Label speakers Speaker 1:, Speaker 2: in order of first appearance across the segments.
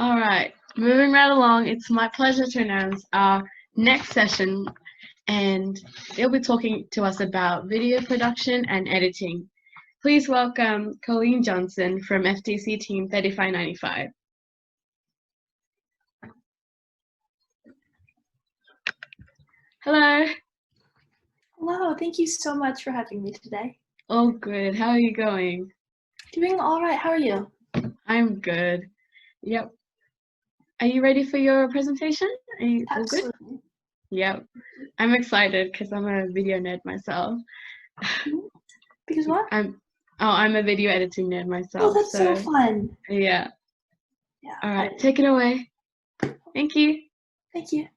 Speaker 1: All right, moving right along, it's my pleasure to announce our next session, and they'll be talking to us about video production and editing. Please welcome Colleen Johnson from FTC Team 3595. Hello.
Speaker 2: Hello, thank you so much for having me today.
Speaker 1: All good. How are you going?
Speaker 2: Doing all right. How are you?
Speaker 1: I'm good. Yep. Are you ready for your presentation? Are you all good?
Speaker 2: Absolutely.
Speaker 1: Yep. I'm excited because I'm a video nerd myself.
Speaker 2: Because what?
Speaker 1: I'm a video editing nerd myself.
Speaker 2: Oh, that's so fun.
Speaker 1: Yeah.
Speaker 2: Yeah.
Speaker 1: All right, take it away. Thank you.
Speaker 2: Thank you.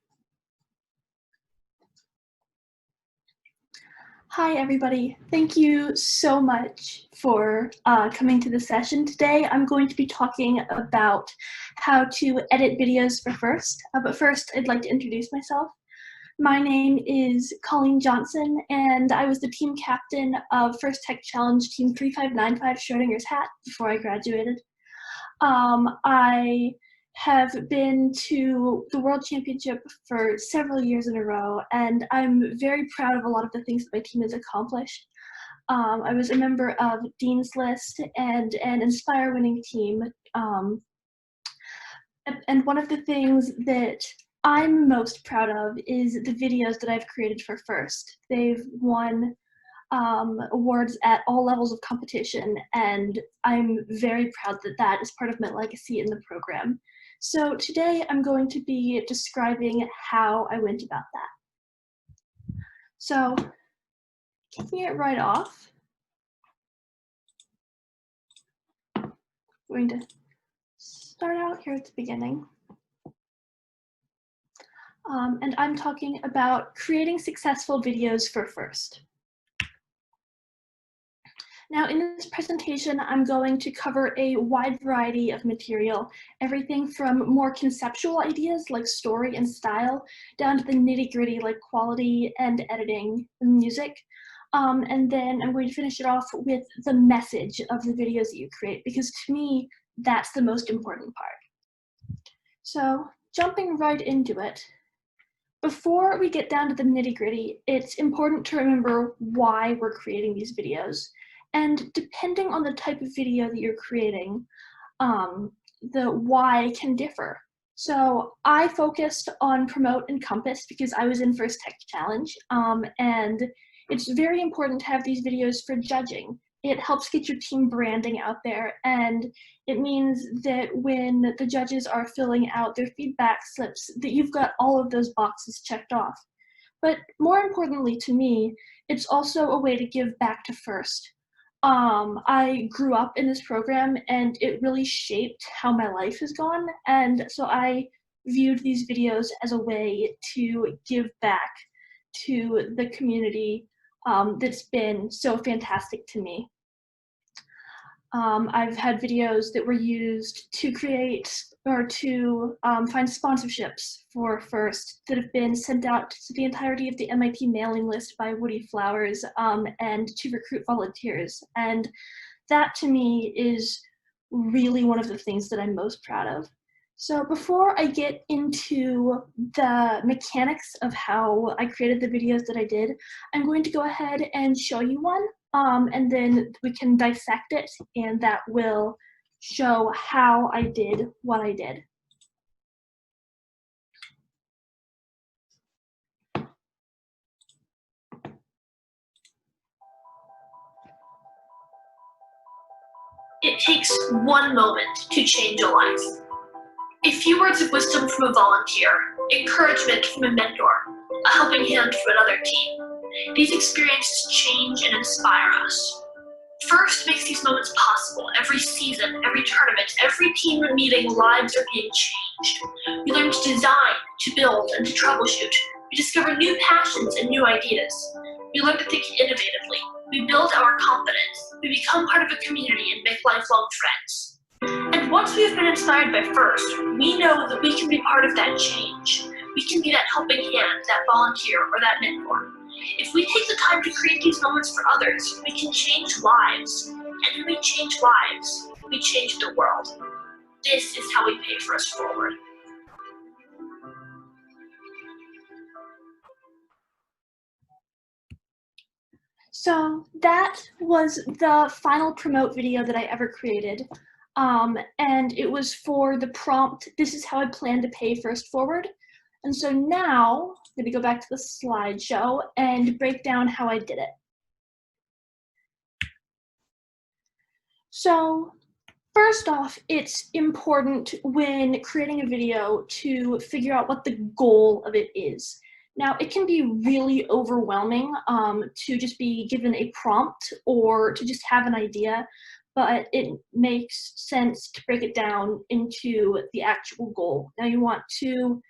Speaker 2: Hi, everybody. Thank you so much for coming to the session today. I'm going to be talking about how to edit videos for FIRST. But first, I'd like to introduce myself. My name is Colleen Johnson, and I was the team captain of First Tech Challenge Team 3595 Schrodinger's Hat before I graduated. I have been to the World Championship for several years in a row, and I'm very proud of a lot of the things that my team has accomplished. I was a member of Dean's List and an Inspire winning team. And one of the things that I'm most proud of is the videos that I've created for FIRST. They've won awards at all levels of competition, and I'm very proud that that is part of my legacy in the program. So today I'm going to be describing how I went about that. So kicking it right off, I'm going to start out here at the beginning. And I'm talking about creating successful videos for FIRST. Now in this presentation, I'm going to cover a wide variety of material, everything from more conceptual ideas like story and style, down to the nitty-gritty like quality and editing and music. And then I'm going to finish it off with the message of the videos that you create, because to me, that's the most important part. So jumping right into it, before we get down to the nitty-gritty, it's important to remember why we're creating these videos. And depending on the type of video that you're creating, the why can differ. So I focused on Promote and Compass because I was in First Tech Challenge, and it's very important to have these videos for judging. It helps get your team branding out there, and it means that when the judges are filling out their feedback slips, that you've got all of those boxes checked off. But more importantly to me, it's also a way to give back to FIRST. I grew up in this program, and it really shaped how my life has gone, and so I viewed these videos as a way to give back to the community that's been so fantastic to me. I've had videos that were used to create or to find sponsorships for FIRST that have been sent out to the entirety of the MIT mailing list by Woody Flowers and to recruit volunteers. And that to me is really one of the things that I'm most proud of. So before I get into the mechanics of how I created the videos that I did, I'm going to go ahead and show you one, and then we can dissect it, and that will show how I did what I did.
Speaker 3: It takes one moment to change a life. A few words of wisdom from a volunteer, encouragement from a mentor, a helping hand from another team. These experiences change and inspire us. FIRST makes these moments possible. Every season, every tournament, every team meeting, lives are being changed. We learn to design, to build, and to troubleshoot. We discover new passions and new ideas. We learn to think innovatively. We build our confidence. We become part of a community and make lifelong friends. And once we have been inspired by FIRST, we know that we can be part of that change. We can be that helping hand, that volunteer, or that mentor. If we take the time to create these moments for others, we can change lives. And when we change lives, we change the world. This is how we pay first forward.
Speaker 2: So that was the final promote video that I ever created. And it was for the prompt, this is how I plan to pay first forward. And so now I'm gonna go back to the slideshow and break down how I did it. So first off, it's important when creating a video to figure out what the goal of it is. Now, it can be really overwhelming to just be given a prompt or to just have an idea, but it makes sense to break it down into the actual goal. Now, you want to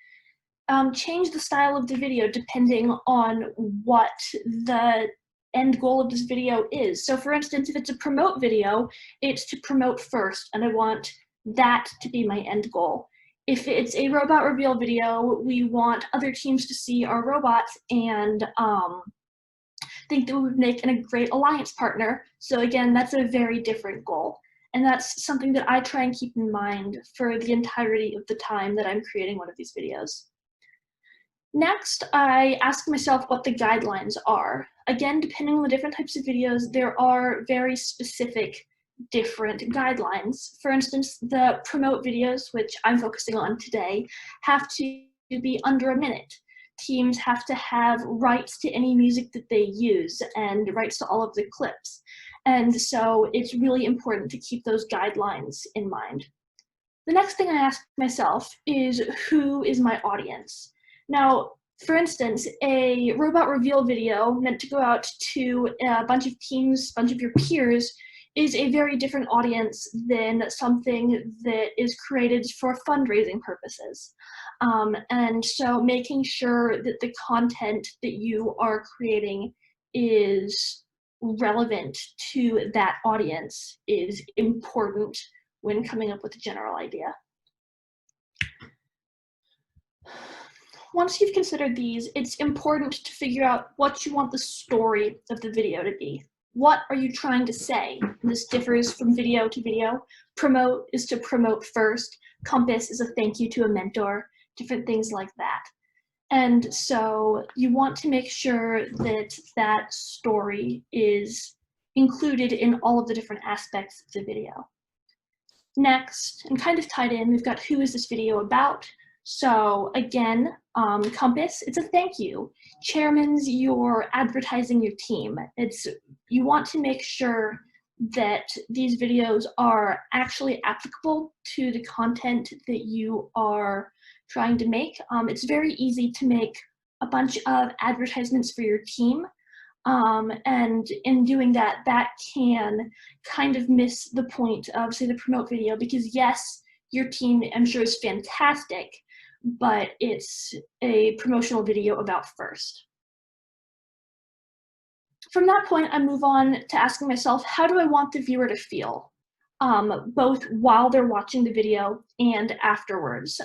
Speaker 2: change the style of the video depending on what the end goal of this video is. So for instance, if it's a promote video, it's to promote first, and I want that to be my end goal. If it's a robot reveal video, we want other teams to see our robots and think that we would make a great alliance partner. So again, that's a very different goal. And that's something that I try and keep in mind for the entirety of the time that I'm creating one of these videos. Next, I ask myself what the guidelines are. Again, depending on the different types of videos, there are very specific different guidelines. For instance, the promote videos, which I'm focusing on today, have to be under a minute. Teams have to have rights to any music that they use and rights to all of the clips. And so it's really important to keep those guidelines in mind. The next thing I ask myself is, who is my audience? Now, for instance, a robot reveal video meant to go out to a bunch of teams, a bunch of your peers, is a very different audience than something that is created for fundraising purposes. And so making sure that the content that you are creating is relevant to that audience is important when coming up with a general idea. Once you've considered these, it's important to figure out what you want the story of the video to be. What are you trying to say? This differs from video to video. Promote is to promote first. Compass is a thank you to a mentor, different things like that. And so you want to make sure that that story is included in all of the different aspects of the video. Next, and kind of tied in, we've got who is this video about? So again, Compass, it's a thank you. Chairman's, you're advertising your team. You want to make sure that these videos are actually applicable to the content that you are trying to make. It's very easy to make a bunch of advertisements for your team. And in doing that, that can kind of miss the point of, say, the promote video, because yes, your team, I'm sure, is fantastic, but it's a promotional video about first. From that point, I move on to asking myself, how do I want the viewer to feel? Both while they're watching the video and afterwards.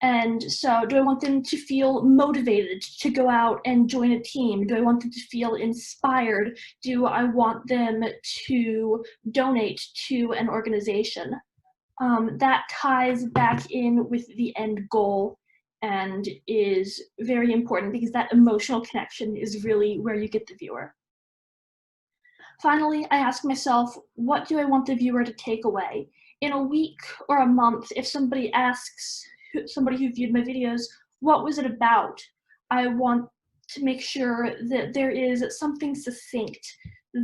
Speaker 2: And so do I want them to feel motivated to go out and join a team? Do I want them to feel inspired? Do I want them to donate to an organization? That ties back in with the end goal and is very important because that emotional connection is really where you get the viewer. Finally, I ask myself, what do I want the viewer to take away? In a week or a month, if somebody asks somebody who viewed my videos, what was it about? I want to make sure that there is something succinct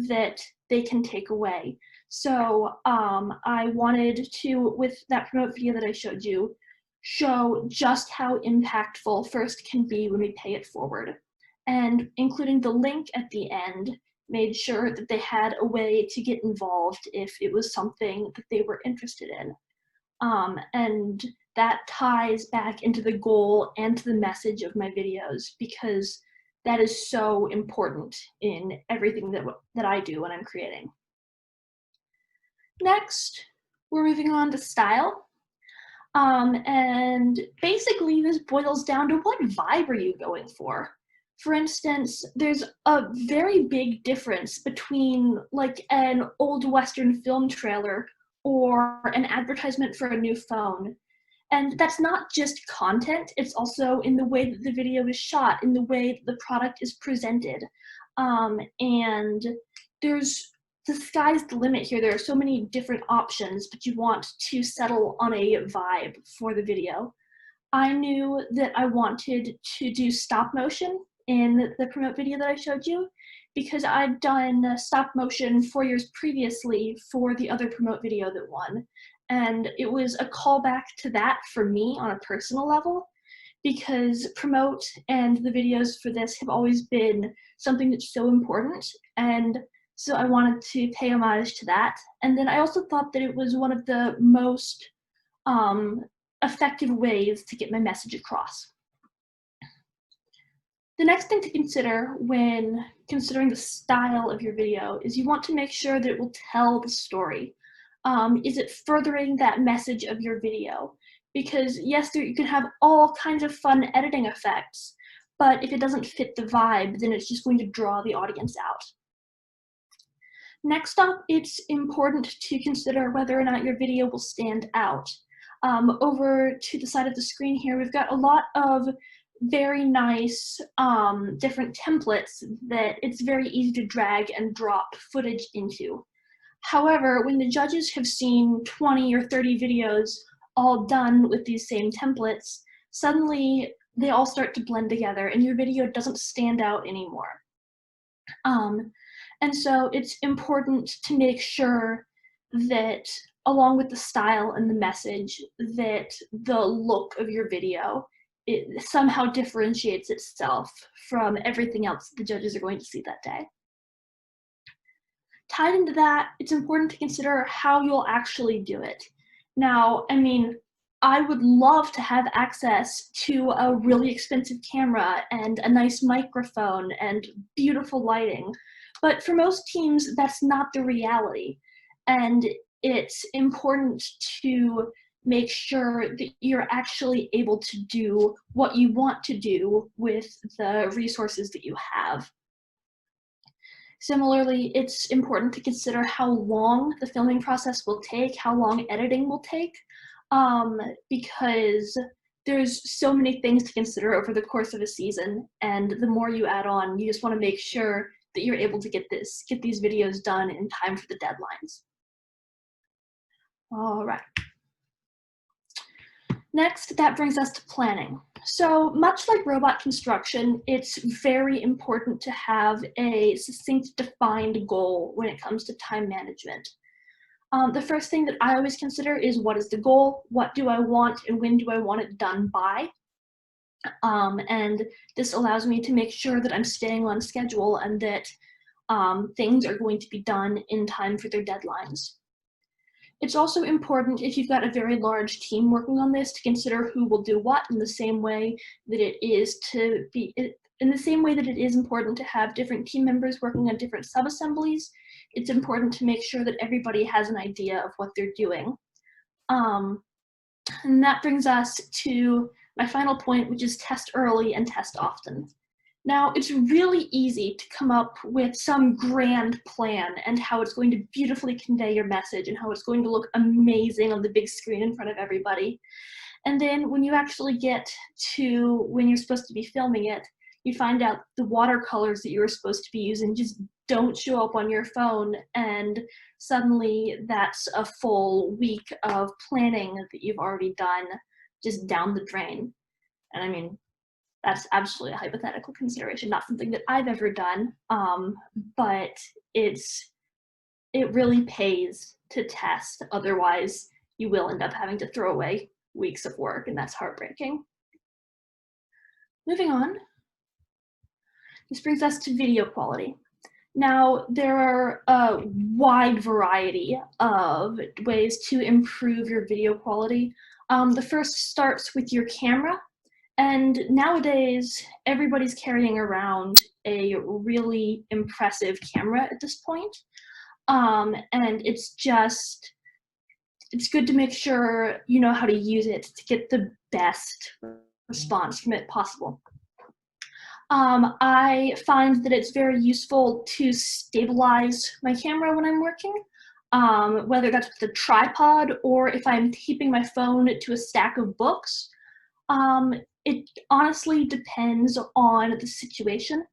Speaker 2: that they can take away. So I wanted to, with that promote video that I showed you, show just how impactful first can be when we pay it forward. And including the link at the end made sure that they had a way to get involved if it was something that they were interested in. And that ties back into the goal and to the message of my videos, because that is so important in everything that I do when I'm creating. Next, we're moving on to style. And basically this boils down to what vibe are you going for? For instance, there's a very big difference between like an old Western film trailer or an advertisement for a new phone. And that's not just content, it's also in the way that the video is shot, in the way that the product is presented. And the sky's the limit here. There are so many different options, but you want to settle on a vibe for the video. I knew that I wanted to do stop motion in the promote video that I showed you, because I'd done stop motion 4 years previously for the other promote video that won. And it was a callback to that for me on a personal level, because promote and the videos for this have always been something that's so important. And so I wanted to pay homage to that. And then I also thought that it was one of the most effective ways to get my message across. The next thing to consider when considering the style of your video is you want to make sure that it will tell the story. Is it furthering that message of your video? Because yes, you can have all kinds of fun editing effects, but if it doesn't fit the vibe, then it's just going to draw the audience out. Next up, it's important to consider whether or not your video will stand out. Over to the side of the screen here, we've got a lot of very nice different templates that it's very easy to drag and drop footage into. However, when the judges have seen 20 or 30 videos all done with these same templates, suddenly they all start to blend together and your video doesn't stand out anymore. And so it's important to make sure that along with the style and the message, that the look of your video, it somehow differentiates itself from everything else the judges are going to see that day. Tied into that, it's important to consider how you'll actually do it. Now, I mean, I would love to have access to a really expensive camera and a nice microphone and beautiful lighting, but for most teams, that's not the reality. And it's important to make sure that you're actually able to do what you want to do with the resources that you have. Similarly, it's important to consider how long the filming process will take, how long editing will take, because there's so many things to consider over the course of a season, and the more you add on, you just want to make sure that you're able to get these videos done in time for the deadlines. All right. Next, that brings us to planning. So much like robot construction, it's very important to have a succinct, defined goal when it comes to time management. The first thing that I always consider is, what is the goal? What do I want and when do I want it done by? And this allows me to make sure that I'm staying on schedule and that things are going to be done in time for their deadlines. It's also important, if you've got a very large team working on this, to consider who will do what in the same way that it is important to have different team members working on different sub-assemblies. It's important to make sure that everybody has an idea of what they're doing. And that brings us to my final point, which is test early and test often. Now, it's really easy to come up with some grand plan and how it's going to beautifully convey your message and how it's going to look amazing on the big screen in front of everybody. And then when you actually get to when you're supposed to be filming it, you find out the watercolors that you were supposed to be using just don't show up on your phone, and suddenly that's a full week of planning that you've already done just down the drain. And I mean, that's absolutely a hypothetical consideration, not something that I've ever done, but it really pays to test. Otherwise, you will end up having to throw away weeks of work, and that's heartbreaking. Moving on, this brings us to video quality. Now, there are a wide variety of ways to improve your video quality. The first starts with your camera. And nowadays, everybody's carrying around a really impressive camera at this point. And it's good to make sure you know how to use it to get the best response from it possible. I find that it's very useful to stabilize my camera when I'm working. whether that's with a tripod or if I'm keeping my phone to a stack of books. It honestly depends on the situation,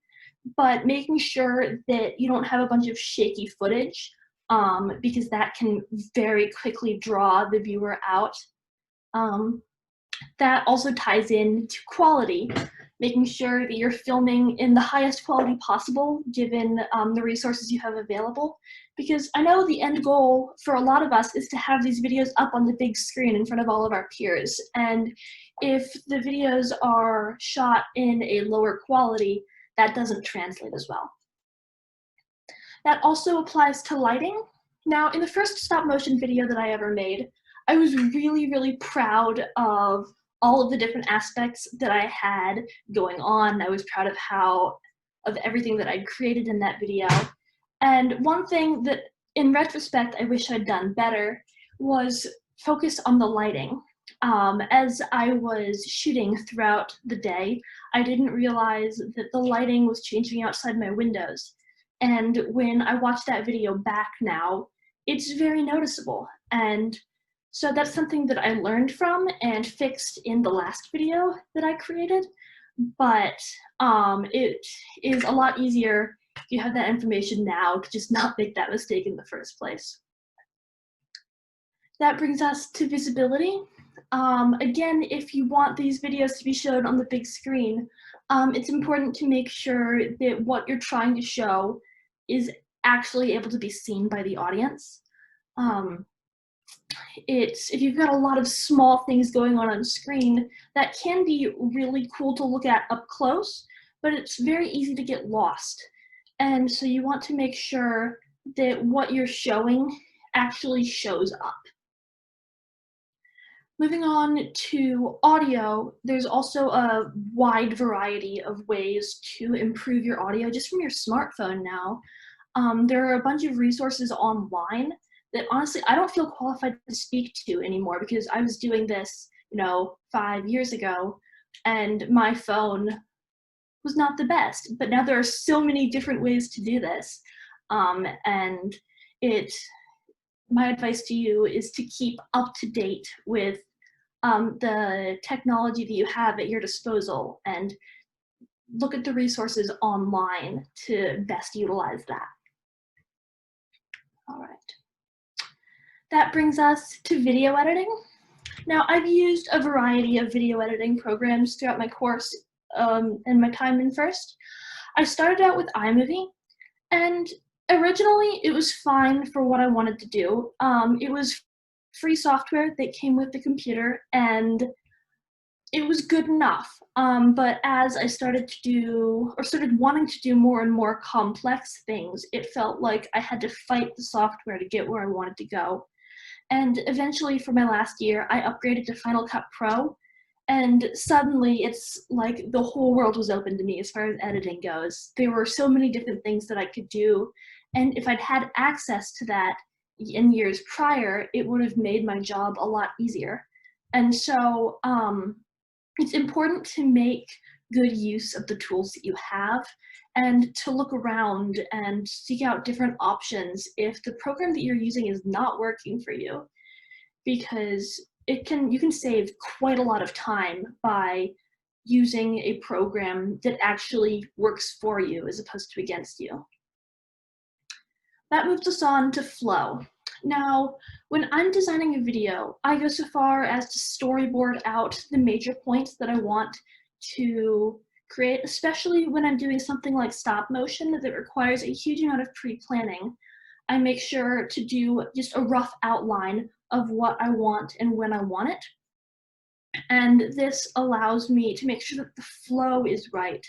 Speaker 2: but making sure that you don't have a bunch of shaky footage, because that can very quickly draw the viewer out. That also ties in to quality, making sure that you're filming in the highest quality possible given the resources you have available. Because I know the end goal for a lot of us is to have these videos up on the big screen in front of all of our peers. And if the videos are shot in a lower quality, that doesn't translate as well. That also applies to lighting. Now, in the first stop motion video that I ever made, I was really, really proud of all of the different aspects that I had going on. I was proud of everything that I'd created in that video. And one thing that, in retrospect, I wish I'd done better was focus on the lighting. As I was shooting throughout the day, I didn't realize that the lighting was changing outside my windows. And when I watch that video back now, it's very noticeable. And so that's something that I learned from and fixed in the last video that I created. But it is a lot easier if you have that information now to just not make that mistake in the first place. That brings us to visibility. Again, if you want these videos to be shown on the big screen, it's important to make sure that what you're trying to show is actually able to be seen by the audience. If you've got a lot of small things going on screen, that can be really cool to look at up close, but it's very easy to get lost. And so you want to make sure that what you're showing actually shows up. Moving on to audio, there's also a wide variety of ways to improve your audio just from your smartphone now. There are a bunch of resources online that honestly I don't feel qualified to speak to anymore, because I was doing this, 5 years ago, and my phone was not the best. But now there are so many different ways to do this, and my advice to you is to keep up to date with the technology that you have at your disposal and look at the resources online to best utilize that. All right. That brings us to video editing. Now, I've used a variety of video editing programs throughout my course and my time in first. I started out with iMovie, and originally it was fine for what I wanted to do. It was free software that came with the computer, and it was good enough. But as I started wanting to do more and more complex things, it felt like I had to fight the software to get where I wanted to go. And eventually, for my last year, I upgraded to Final Cut Pro, and suddenly it's like the whole world was open to me as far as editing goes. There were so many different things that I could do, and if I'd had access to that in years prior, it would have made my job a lot easier. And so it's important to make good use of the tools that you have and to look around and seek out different options if the program that you're using is not working for you, because you can save quite a lot of time by using a program that actually works for you as opposed to against you. That moves us on to flow. Now, when I'm designing a video, I go so far as to storyboard out the major points that I want to create, especially when I'm doing something like stop motion that requires a huge amount of pre-planning. I make sure to do just a rough outline of what I want and when I want it. And this allows me to make sure that the flow is right.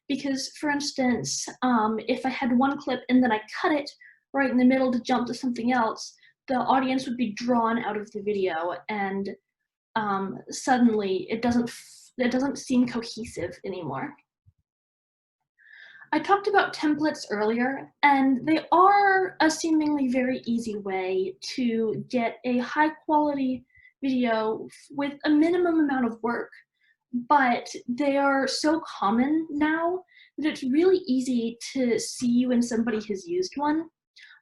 Speaker 2: Because, for instance, if I had one clip and then I cut it right in the middle to jump to something else, the audience would be drawn out of the video, and suddenly it doesn't seem cohesive anymore. I talked about templates earlier, and they are a seemingly very easy way to get a high quality video with a minimum amount of work, but they are so common now that it's really easy to see when somebody has used one.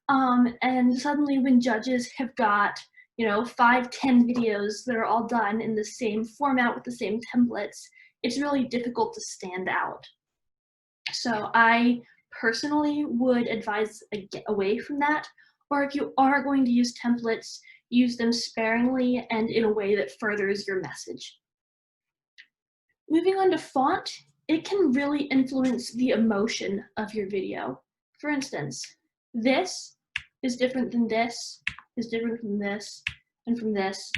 Speaker 2: And suddenly when judges have got, 5, 10 videos that are all done in the same format with the same templates, it's really difficult to stand out. So I personally would advise get away from that, or if you are going to use templates, use them sparingly and in a way that furthers your message. Moving on to font, it can really influence the emotion of your video. For instance, this is different than this, is different from this, and from this,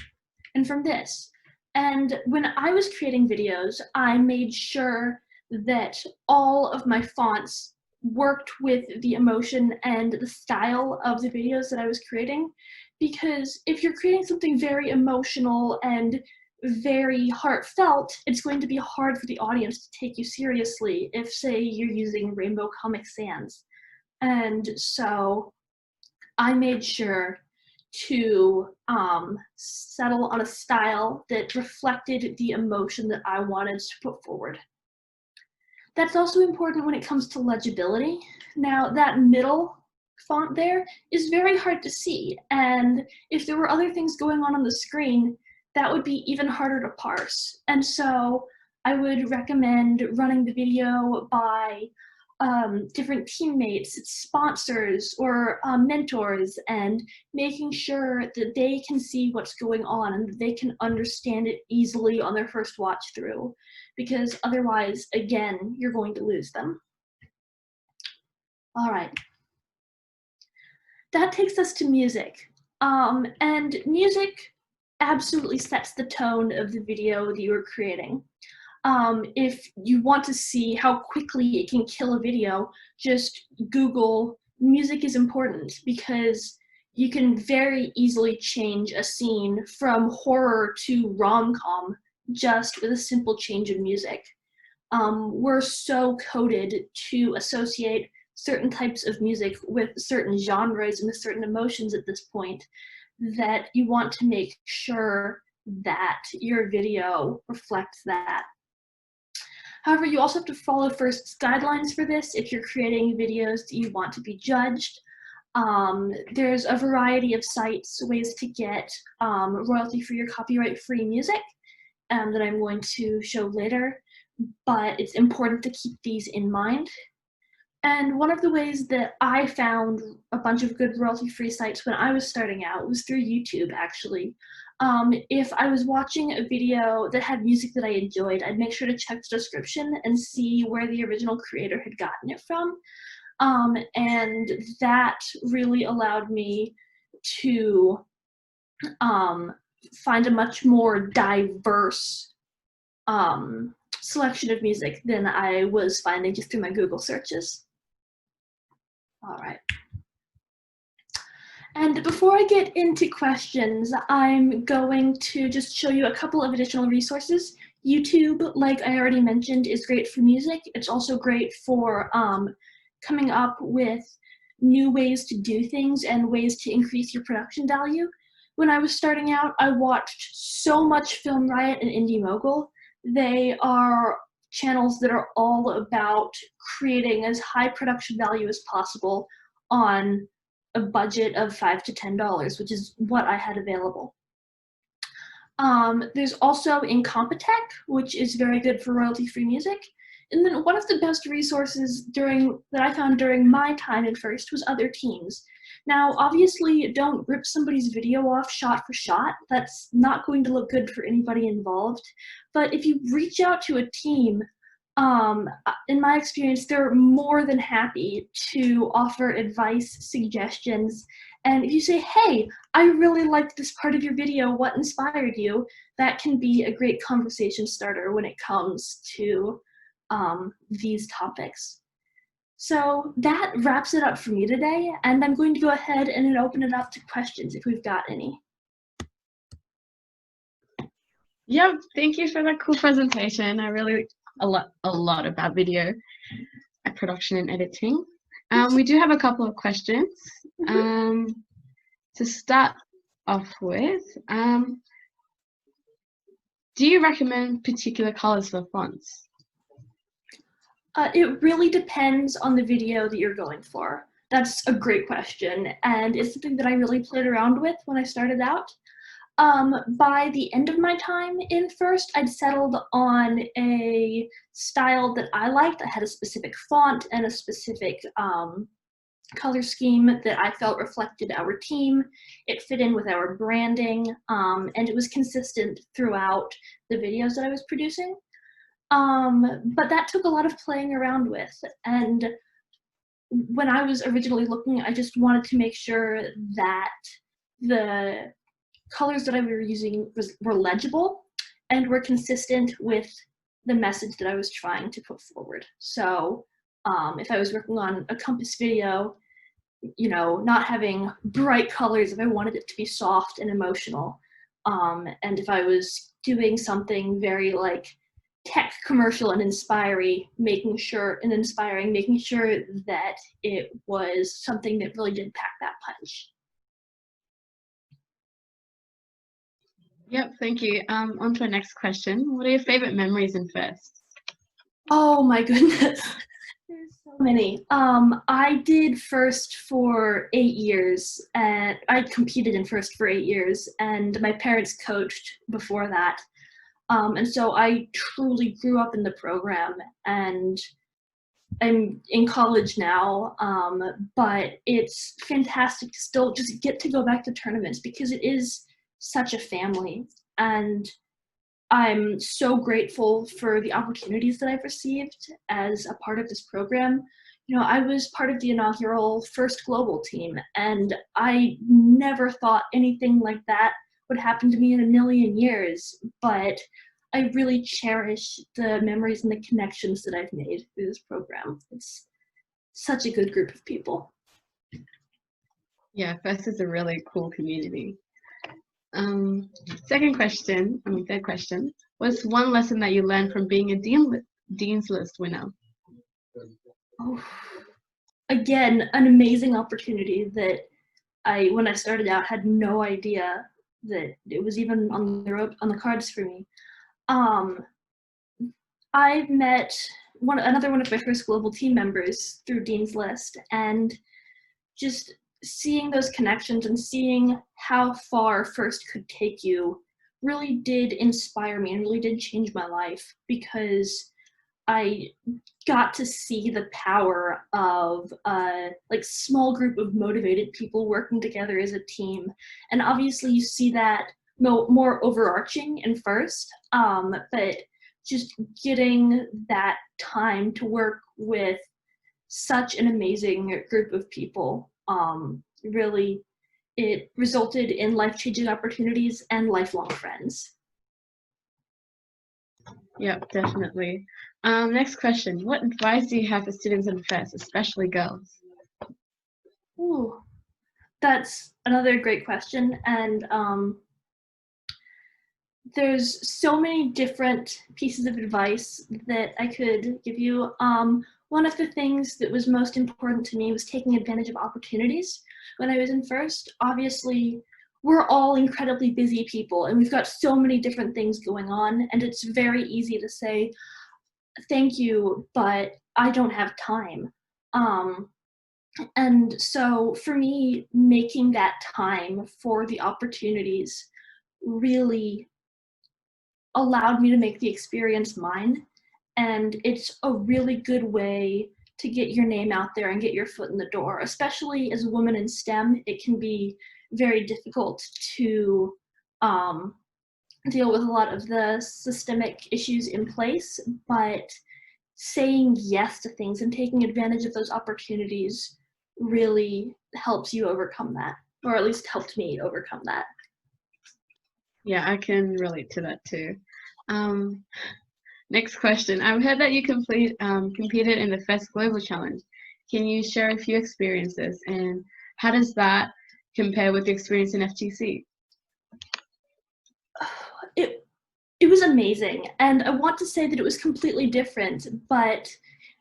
Speaker 2: and from this. And when I was creating videos, I made sure that all of my fonts worked with the emotion and the style of the videos that I was creating. Because if you're creating something very emotional and very heartfelt, it's going to be hard for the audience to take you seriously if, say, you're using Rainbow Comic Sans. And so I made sure to settle on a style that reflected the emotion that I wanted to put forward. That's also important when it comes to legibility. Now, that middle font there is very hard to see, and if there were other things going on the screen, that would be even harder to parse. And so I would recommend running the video by different teammates, sponsors, or mentors, and making sure that they can see what's going on and that they can understand it easily on their first watch through, because otherwise, again, you're going to lose them. All right. That takes us to music. And music absolutely sets the tone of the video that you are creating. If you want to see how quickly it can kill a video, just Google music is important, because you can very easily change a scene from horror to rom-com just with a simple change of music. We're so coded to associate certain types of music with certain genres and with certain emotions at this point that you want to make sure that your video reflects that. However, you also have to follow first guidelines for this if you're creating videos that you want to be judged. There's a variety of sites, ways to get royalty-free or copyright-free music that I'm going to show later, but it's important to keep these in mind. And one of the ways that I found a bunch of good royalty-free sites when I was starting out was through YouTube, actually. If I was watching a video that had music that I enjoyed, I'd make sure to check the description and see where the original creator had gotten it from. And that really allowed me to find a much more diverse selection of music than I was finding just through my Google searches. All right. And before I get into questions, I'm going to just show you a couple of additional resources. YouTube, like I already mentioned, is great for music. It's also great for coming up with new ways to do things and ways to increase your production value. When I was starting out, I watched so much Film Riot and Indie Mogul. They are channels that are all about creating as high production value as possible on a budget of $5 to $10, which is what I had available. There's also Incompetech, which is very good for royalty-free music. And then one of the best resources that I found during my time in FIRST was other teams. Now, obviously, don't rip somebody's video off shot for shot. That's not going to look good for anybody involved. But if you reach out to a team, in my experience, they're more than happy to offer advice, suggestions. And if you say, hey, I really liked this part of your video, what inspired you? That can be a great conversation starter when it comes to these topics. So that wraps it up for me today, and I'm going to go ahead and open it up to questions if we've got any.
Speaker 1: Yep, thank you for that cool presentation. I really a lot about video production and editing. We do have a couple of questions. To start off with, do you recommend particular colors for fonts?
Speaker 2: It really depends on the video that you're going for. That's a great question, and it's something that I really played around with when I started out. By the end of my time in first, I'd settled on a style that I liked. I had a specific font and a specific color scheme that I felt reflected our team. It fit in with our branding, and it was consistent throughout the videos that I was producing. But that took a lot of playing around with, and when I was originally looking, I just wanted to make sure that the colors that I were using were legible and were consistent with the message that I was trying to put forward. So if I was working on a compass video, you know, not having bright colors, if I wanted it to be soft and emotional. And if I was doing something very like tech commercial and inspiring, making sure that it was something that really did pack that punch.
Speaker 1: Yep, thank you. On to our next question. What are your favorite memories in first?
Speaker 2: Oh my goodness. There's so many. I did first for 8 years, and I competed in first for 8 years, and my parents coached before that. And so I truly grew up in the program, and I'm in college now, but it's fantastic to still just get to go back to tournaments because it is such a family, and I'm so grateful for the opportunities that I've received as a part of this program. You know, I was part of the inaugural first global team, and I never thought anything like that would happen to me in a million years, but I really cherish the memories and the connections that I've made through this program. It's such a good group of people.
Speaker 1: Yeah, first is a really cool community. Third question. What's one lesson that you learned from being a Dean's List winner?
Speaker 2: Oh, again, an amazing opportunity that when I started out, had no idea that it was even on the cards for me. I met another one of my first global team members through Dean's List, and just seeing those connections and seeing how far first could take you really did inspire me and really did change my life, because I got to see the power of a small group of motivated people working together as a team. And obviously you see that more overarching in first, but just getting that time to work with such an amazing group of people, really, it resulted in life-changing opportunities and lifelong friends.
Speaker 1: Yep, definitely. Next question. What advice do you have for students in first, especially girls?
Speaker 2: Ooh, that's another great question. And there's so many different pieces of advice that I could give you. One of the things that was most important to me was taking advantage of opportunities when I was in first. Obviously, we're all incredibly busy people, and we've got so many different things going on, and it's very easy to say, thank you, but I don't have time. And so for me, making that time for the opportunities really allowed me to make the experience mine. And it's a really good way to get your name out there and get your foot in the door. Especially as a woman in STEM, it can be very difficult to deal with a lot of the systemic issues in place, but saying yes to things and taking advantage of those opportunities really helps you overcome that, or at least helped me overcome that.
Speaker 1: Yeah, I can relate to that too. Next question. I've heard that you competed in the first global challenge. Can you share a few experiences, and how does that compare with the experience in FTC?
Speaker 2: It was amazing, and I want to say that it was completely different, but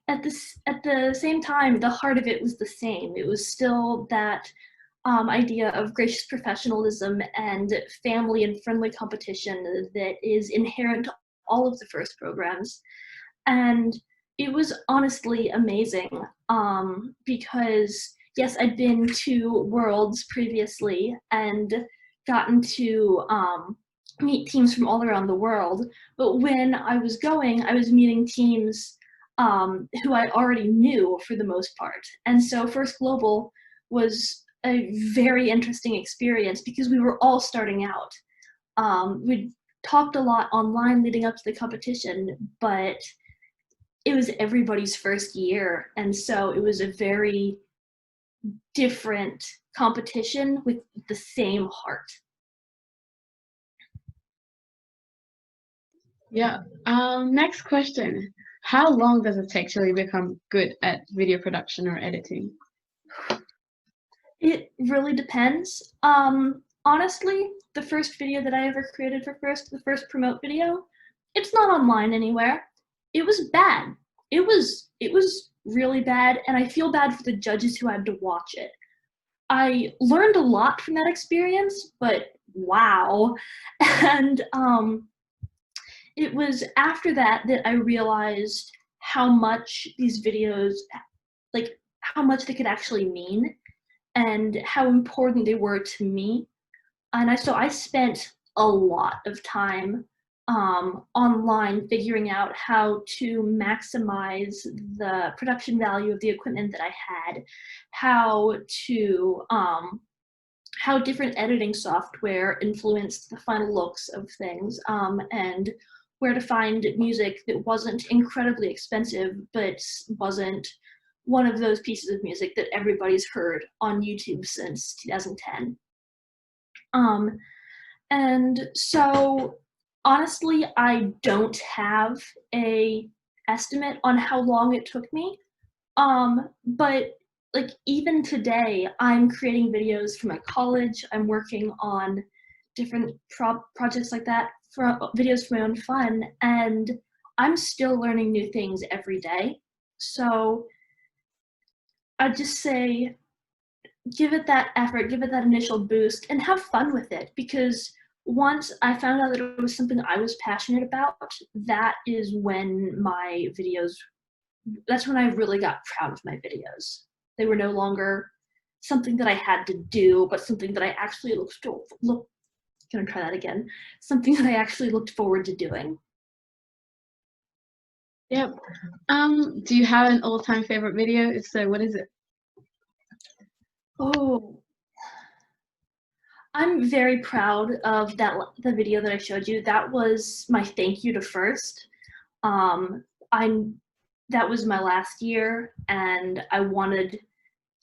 Speaker 2: at the same time, the heart of it was the same. It was still that idea of gracious professionalism and family and friendly competition that is inherent to all of the first programs. And it was honestly amazing, because yes, I'd been to Worlds previously and gotten to meet teams from all around the world. But when I was going, I was meeting teams who I already knew for the most part. And so First Global was a very interesting experience because we were all starting out. We talked a lot online leading up to the competition, but it was everybody's first year. And so it was a very different competition with the same heart.
Speaker 1: Yeah. Next question. How long does it take till you become good at video production or editing?
Speaker 2: It really depends. Honestly, the first video that I ever created for the first promote video, it's not online anywhere. It was bad. It was really bad, and I feel bad for the judges who had to watch it. I learned a lot from that experience, but wow. And it was after that that I realized how much these videos, like how much they could actually mean and how important they were to me. And I spent a lot of time online figuring out how to maximize the production value of the equipment that I had, how different editing software influenced the final looks of things, and where to find music that wasn't incredibly expensive, but wasn't one of those pieces of music that everybody's heard on YouTube since 2010. And so honestly, I don't have a estimate on how long it took me. But like even today, I'm creating videos for my college. I'm working on different projects like that, for videos for my own fun, and I'm still learning new things every day. So I'd just say give it that effort, give it that initial boost, and have fun with it, because once I found out that it was something I was passionate about, that is when that's when I really got proud of my videos. They were no longer something that I had to do, but something that I actually something that I actually looked forward to doing.
Speaker 1: Yep. Do you have an all-time favorite video? If so, what is it?
Speaker 2: Oh, I'm very proud of the video that I showed you. That was my thank you to First. That was my last year, and I wanted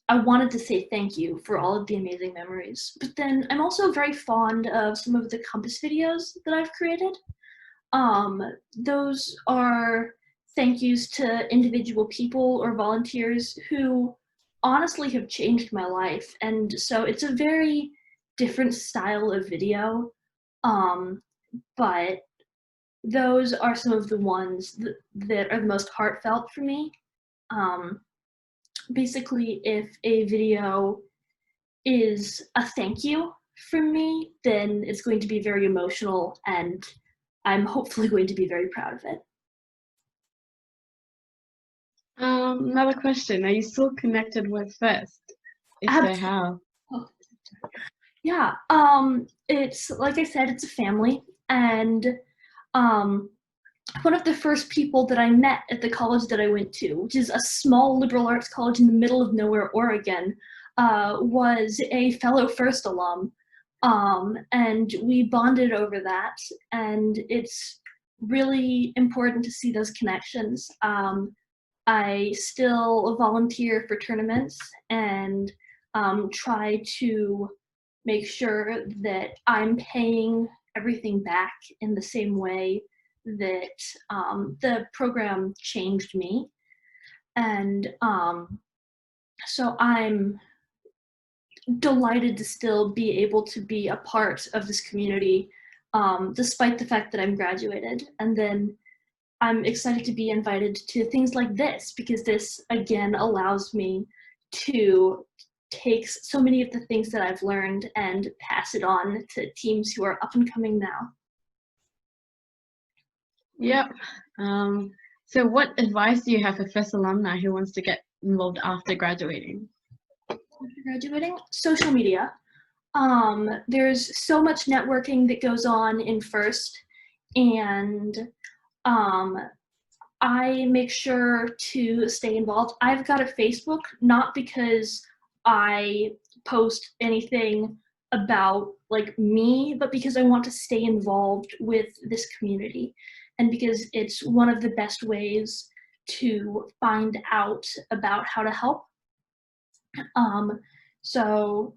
Speaker 2: to say thank you for all of the amazing memories. But then I'm also very fond of some of the Compass videos that I've created. Those are thank yous to individual people or volunteers who honestly have changed my life. And so it's a very different style of video, but those are some of the ones that are the most heartfelt for me. Basically, if a video is a thank you from me, then it's going to be very emotional, and I'm hopefully going to be very proud of it.
Speaker 1: Another question. Are you still connected with First? If so, how?
Speaker 2: Yeah, it's like I said, it's a family, and one of the first people that I met at the college that I went to, which is a small liberal arts college in the middle of nowhere, Oregon, was a fellow First alum, and we bonded over that, and it's really important to see those connections. I still volunteer for tournaments and try to make sure that I'm paying everything back in the same way that the program changed me. And so I'm delighted to still be able to be a part of this community, despite the fact that I'm graduated. And then I'm excited to be invited to things like this, because this again allows me to take so many of the things that I've learned and pass it on to teams who are up and coming now.
Speaker 1: Yep. So what advice do you have for First alumni who wants to get involved after graduating?
Speaker 2: after graduating? Social media. There's so much networking that goes on in first, and I make sure to stay involved. I've got a Facebook, not because I post anything about like me, but because I want to stay involved with this community, and because it's one of the best ways to find out about how to help. So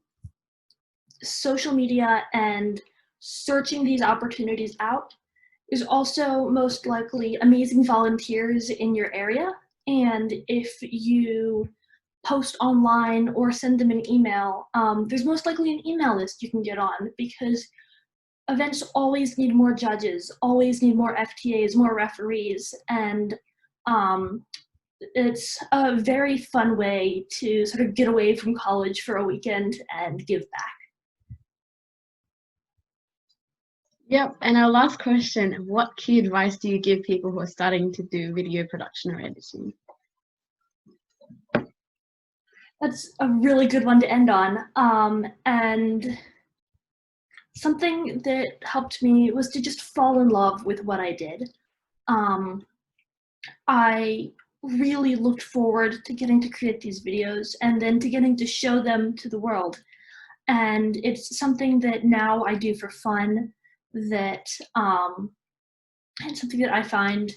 Speaker 2: social media and searching these opportunities out. There's also most likely amazing volunteers in your area, and if you post online or send them an email, there's most likely an email list you can get on, because events always need more judges, always need more FTAs, more referees, and it's a very fun way to sort of get away from college for a weekend and give back.
Speaker 1: Yep, and our last question, what key advice do you give people who are starting to do video production or editing?
Speaker 2: That's a really good one to end on. And something that helped me was to just fall in love with what I did. I really looked forward to getting to create these videos and then to getting to show them to the world. And it's something that now I do for fun, that and something that I find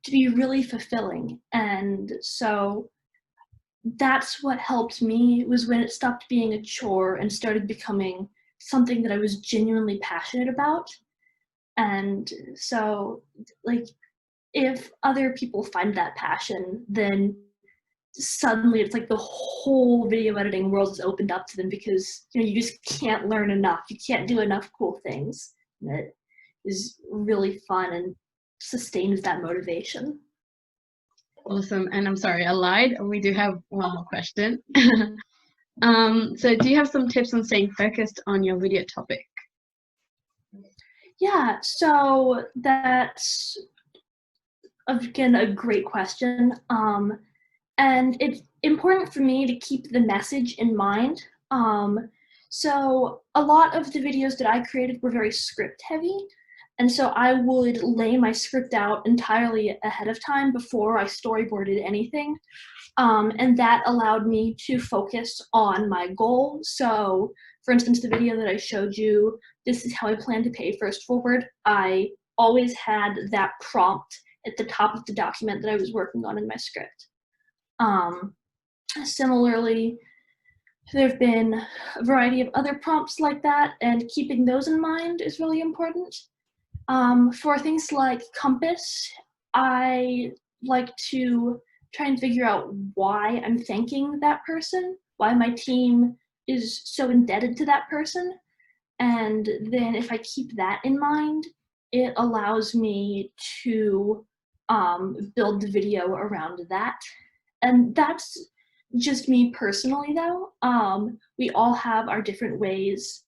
Speaker 2: to be really fulfilling. And so that's what helped me, was when it stopped being a chore and started becoming something that I was genuinely passionate about. And so, like, if other people find that passion, then suddenly it's like the whole video editing world is opened up to them, because you just can't learn enough. You can't do enough cool things. That is really fun and sustains that motivation.
Speaker 1: Awesome. And I'm sorry, I lied. We do have one more question. So do you have some tips on staying focused on your video topic?
Speaker 2: Yeah, so that's, again, a great question. And it's important for me to keep the message in mind. So a lot of the videos that I created were very script heavy. And so I would lay my script out entirely ahead of time before I storyboarded anything. And that allowed me to focus on my goal. So for instance, the video that I showed you, this is how I plan to pay first forward. I always had that prompt at the top of the document that I was working on in my script. Similarly, there have been a variety of other prompts like that, and keeping those in mind is really important. For things like compass, I like to try and figure out why I'm thanking that person, why my team is so indebted to that person. And then if I keep that in mind, it allows me to build the video around that. And that's just me personally, though. We all have our different ways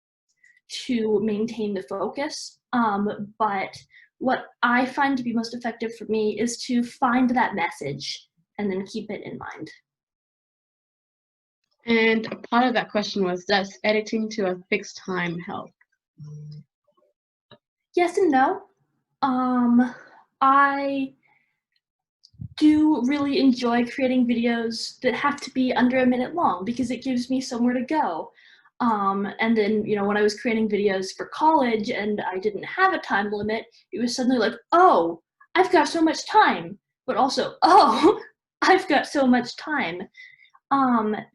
Speaker 2: to maintain the focus. But what I find to be most effective for me is to find that message and then keep it in mind.
Speaker 1: And a part of that question was, does editing to a fixed time help?
Speaker 2: Yes and no. I do really enjoy creating videos that have to be under a minute long, because it gives me somewhere to go. And then, when I was creating videos for college and I didn't have a time limit, it was suddenly like, oh, I've got so much time, but also, oh, I've got so much time.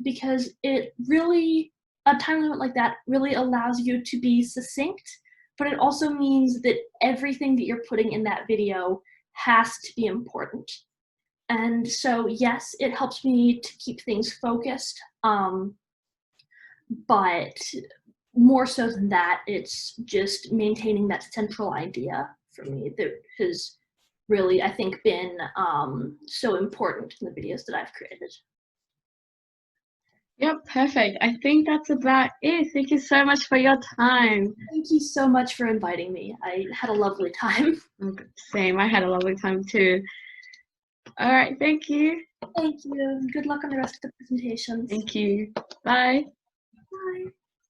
Speaker 2: Because it really, a time limit like that really allows you to be succinct, but it also means that everything that you're putting in that video has to be important. And so, yes, it helps me to keep things focused. But more so than that, it's just maintaining that central idea for me that has really, I think, been so important in the videos that I've created.
Speaker 1: Yep, perfect. I think that's about it. Thank you so much for your time.
Speaker 2: Thank you so much for inviting me. I had a lovely time.
Speaker 1: Same, I had a lovely time too. All right, thank you.
Speaker 2: Thank you. Good luck on the rest of the presentations.
Speaker 1: Thank you. Bye.
Speaker 2: Bye.